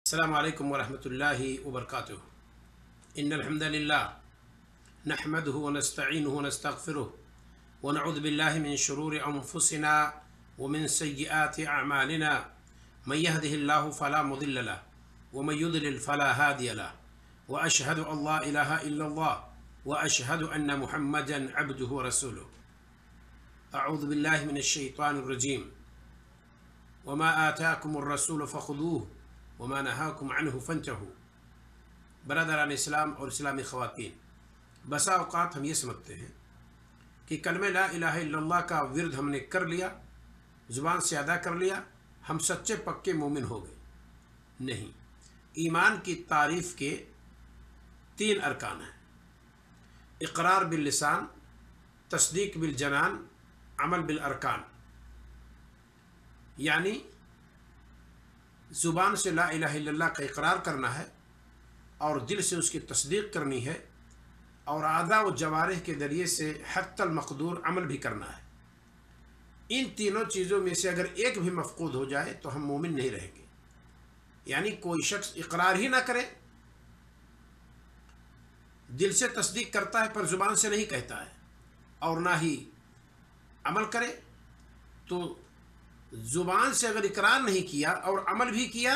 السلام علیکم ورحمۃ اللہ وبرکاتہ ان الحمد للہ نحمده ونستعینه ونستغفره ونعوذ باللہ من شرور انفسنا ومن سیئات اعمالنا من يهده الله فلا مضل له ومن يضلل فلا هادي له واشهد ان لا اله الا الله واشهد ان محمدا عبده ورسوله اعوذ باللہ من الشیطان الرجیم وما آتاکم الرسول فخذوه وما نهاكم عنه فانتهوا۔ برادران اسلام اور اسلامی خواتین، بسا اوقات ہم یہ سمجھتے ہیں کہ کلمہ لا الہ الا اللہ کا ورد ہم نے کر لیا، زبان سے ادا کر لیا، ہم سچے پکے مومن ہو گئے۔ نہیں، ایمان کی تعریف کے 3 ارکان ہیں: اقرار باللسان، تصدیق بالجنان، عمل بالارکان۔ یعنی زبان سے لا الہ الا اللہ کا اقرار کرنا ہے اور دل سے اس کی تصدیق کرنی ہے، اور اعضاء و جوارح کے ذریعے سے حتی المقدور عمل بھی کرنا ہے۔ ان تینوں چیزوں میں سے اگر ایک بھی مفقود ہو جائے تو ہم مومن نہیں رہیں گے۔ یعنی کوئی شخص اقرار ہی نہ کرے، دل سے تصدیق کرتا ہے پر زبان سے نہیں کہتا ہے، اور نہ ہی عمل کرے، تو زبان سے اگر اقرار نہیں کیا اور عمل بھی کیا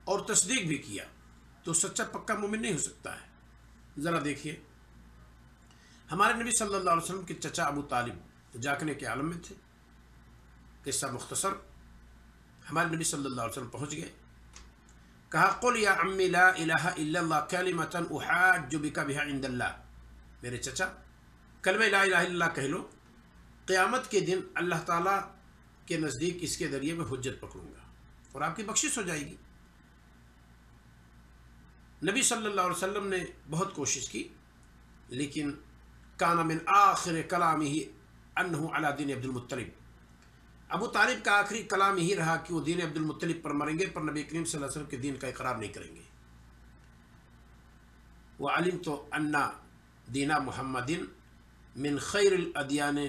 اور تصدیق بھی کیا تو سچا پکا مومن نہیں ہو سکتا ہے۔ ذرا دیکھیے، ہمارے نبی صلی اللہ علیہ وسلم کے چچا ابو طالب جاگنے کے عالم میں تھے۔ قصہ مختصر، ہمارے نبی صلی اللہ علیہ وسلم پہنچ گئے، کہا قل یا عمی لا الہ الا اللہ کلمۃ احاج بک بہا عند اللہ۔ میرے چچا، کلمہ لا الہ الا اللہ کہہ لو، قیامت کے دن اللہ تعالیٰ کے نزدیک اس کے ذریعے میں حجت پکڑوں گا اور آپ کی بخشش ہو جائے گی۔ نبی صلی اللہ علیہ وسلم نے بہت کوشش کی، لیکن کان من آخر کلامہ انہ علی دین عبد المطلب۔ ابو طالب کا آخری کلام یہی رہا کہ وہ دین عبد المطلب پر مریں گے، پر نبی کریم صلی اللہ علیہ وسلم کے دین کا اقرار نہیں کریں گے۔ وعلمت ان دین محمد من خیر الادیان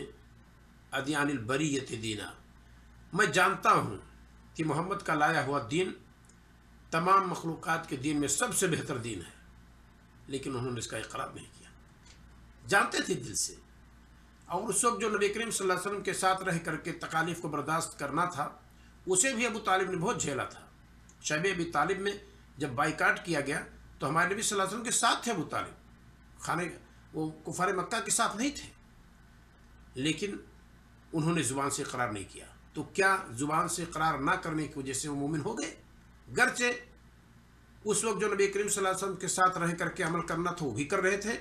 ادیان البریۃ دینا۔ میں جانتا ہوں کہ محمد کا لایا ہوا دین تمام مخلوقات کے دین میں سب سے بہتر دین ہے، لیکن انہوں نے اس کا اقرار نہیں کیا۔ جانتے تھے دل سے، اور اس وقت جو نبی کریم صلی اللہ علیہ وسلم کے ساتھ رہ کر کے تکالیف کو برداشت کرنا تھا، اسے بھی ابو طالب نے بہت جھیلا تھا۔ شیب ابی طالب میں جب بائیکاٹ کیا گیا تو ہمارے نبی صلی اللہ علیہ وسلم کے ساتھ تھے ابو طالب، وہ کفار مکہ کے ساتھ نہیں تھے، لیکن انہوں نے زبان سے اقرار نہیں کیا۔ تو کیا زبان سے اقرار نہ کرنے کی وجہ سے وہ مومن ہو گئے؟ گرچہ اس وقت جو نبی کریم صلی اللہ علیہ وسلم کے ساتھ رہ کر کے عمل کرنا تھا وہ بھی کر رہے تھے،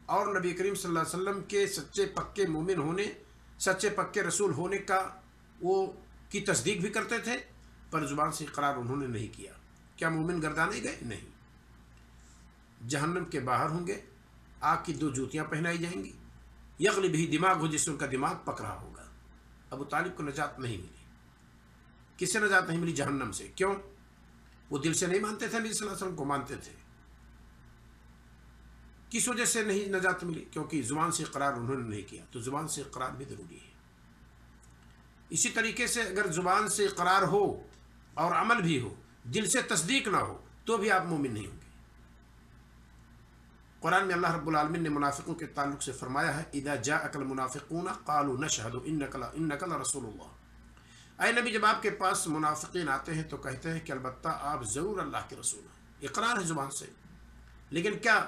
اور نبی کریم صلی اللہ علیہ وسلم کے سچے پکے مومن ہونے، سچے پکے رسول ہونے کا وہ کی تصدیق بھی کرتے تھے، پر زبان سے اقرار انہوں نے نہیں کیا۔ کیا مومن گردانے گئے؟ نہیں، جہنم کے باہر ہوں گے، آگ کی 2 جوتیاں پہنائی جائیں گی، یغلی بھی دماغ ہو جس سے ان کا دماغ پک رہا ہوگا۔ ابو طالب کو نجات نہیں ملی۔ کس سے نجات نہیں ملی؟ جہنم سے۔ کیوں؟ وہ دل سے نہیں مانتے تھے، نبی صلی اللہ علیہ وسلم کو مانتے تھے۔ کس وجہ سے نہیں نجات ملی؟ کیونکہ زبان سے اقرار انہوں نے نہیں کیا۔ تو زبان سے اقرار بھی ضروری ہے۔ اسی طریقے سے اگر زبان سے اقرار ہو اور عمل بھی ہو، دل سے تصدیق نہ ہو، تو بھی آپ مومن نہیں ہوں گے۔ قرآن میں اللہ رب العالمین نے منافقوں کے تعلق سے فرمایا ہے اذا جاءک المنافقون قالوا نشهد انک لرسول اللہ۔ اے نبی، جب آپ کے پاس منافقین آتے ہیں تو کہتے ہیں کہ البتہ آپ ضرور اللہ کے رسول ہیں۔ اقرار ہے زبان سے، لیکن کیا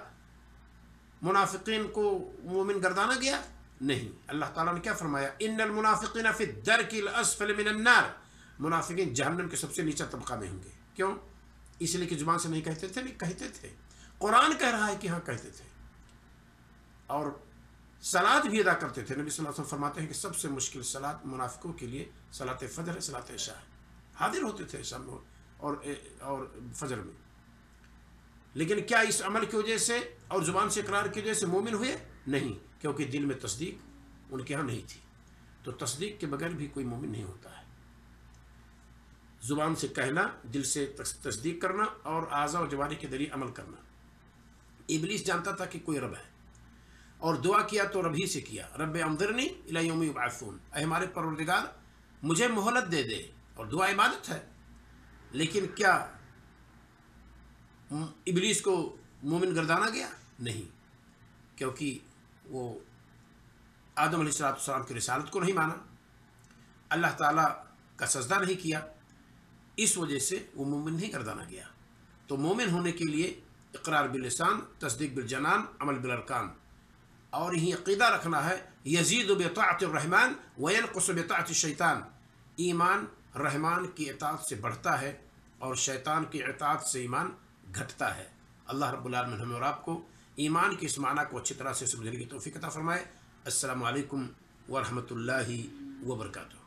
منافقین کو مومن گردانا گیا؟ نہیں۔ اللہ تعالیٰ نے کیا فرمایا؟ ان المنافقین فی الدرک الاسفل من النار۔ منافقین جہنم کے سب سے نیچا طبقہ میں ہوں گے۔ کیوں؟ اس لیے کہ زبان سے نہیں کہتے تھے، نہیں کہتے تھے، قرآن کہہ رہا ہے کہ ہاں کہتے تھے، اور صلاۃ بھی ادا کرتے تھے۔ نبی صلی اللہ علیہ وسلم فرماتے ہیں کہ سب سے مشکل صلاۃ منافقوں کے لیے صلاۃ فجر ہے، صلاۃ عشاء ہے۔ حاضر ہوتے تھے عشاء میں اور فجر میں، لیکن کیا اس عمل کی وجہ سے اور زبان سے اقرار کی وجہ سے مومن ہوئے؟ نہیں، کیونکہ دل میں تصدیق ان کے ہاں نہیں تھی۔ تو تصدیق کے بغیر بھی کوئی مومن نہیں ہوتا ہے۔ زبان سے کہنا، دل سے تصدیق کرنا، اور اعضاء و جوارح کے ذریعے عمل کرنا۔ ابلیس جانتا تھا کہ کوئی رب ہے، اور دعا کیا تو رب ہی سے کیا، رب انظرنی الی یوم یبعثون، اے ہمارے پروردگار مجھے مہلت دے دے، اور دعا عبادت ہے۔ لیکن کیا ابلیس کو مومن گردانا گیا؟ نہیں، کیونکہ وہ آدم علیہ السلام کی رسالت کو نہیں مانا، اللہ تعالیٰ کا سجدہ نہیں کیا، اس وجہ سے وہ مومن نہیں گردانا گیا۔ تو مومن ہونے کے لیے اقرار باللسان، تصدیق بالجنان، عمل بالارکان، اور یہی عقیدہ رکھنا ہے یزید بطاعت الرحمن وینقص بطاعت الشیطان، ایمان رحمان کی اطاعت سے بڑھتا ہے اور شیطان کی اطاعت سے ایمان گھٹتا ہے۔ اللہ رب العالمین ہمیں اور آپ کو ایمان کی اس معنی کو اچھی طرح سے سمجھنے کی توفیق عطا فرمائے۔ السلام علیکم ورحمۃ اللہ وبرکاتہ۔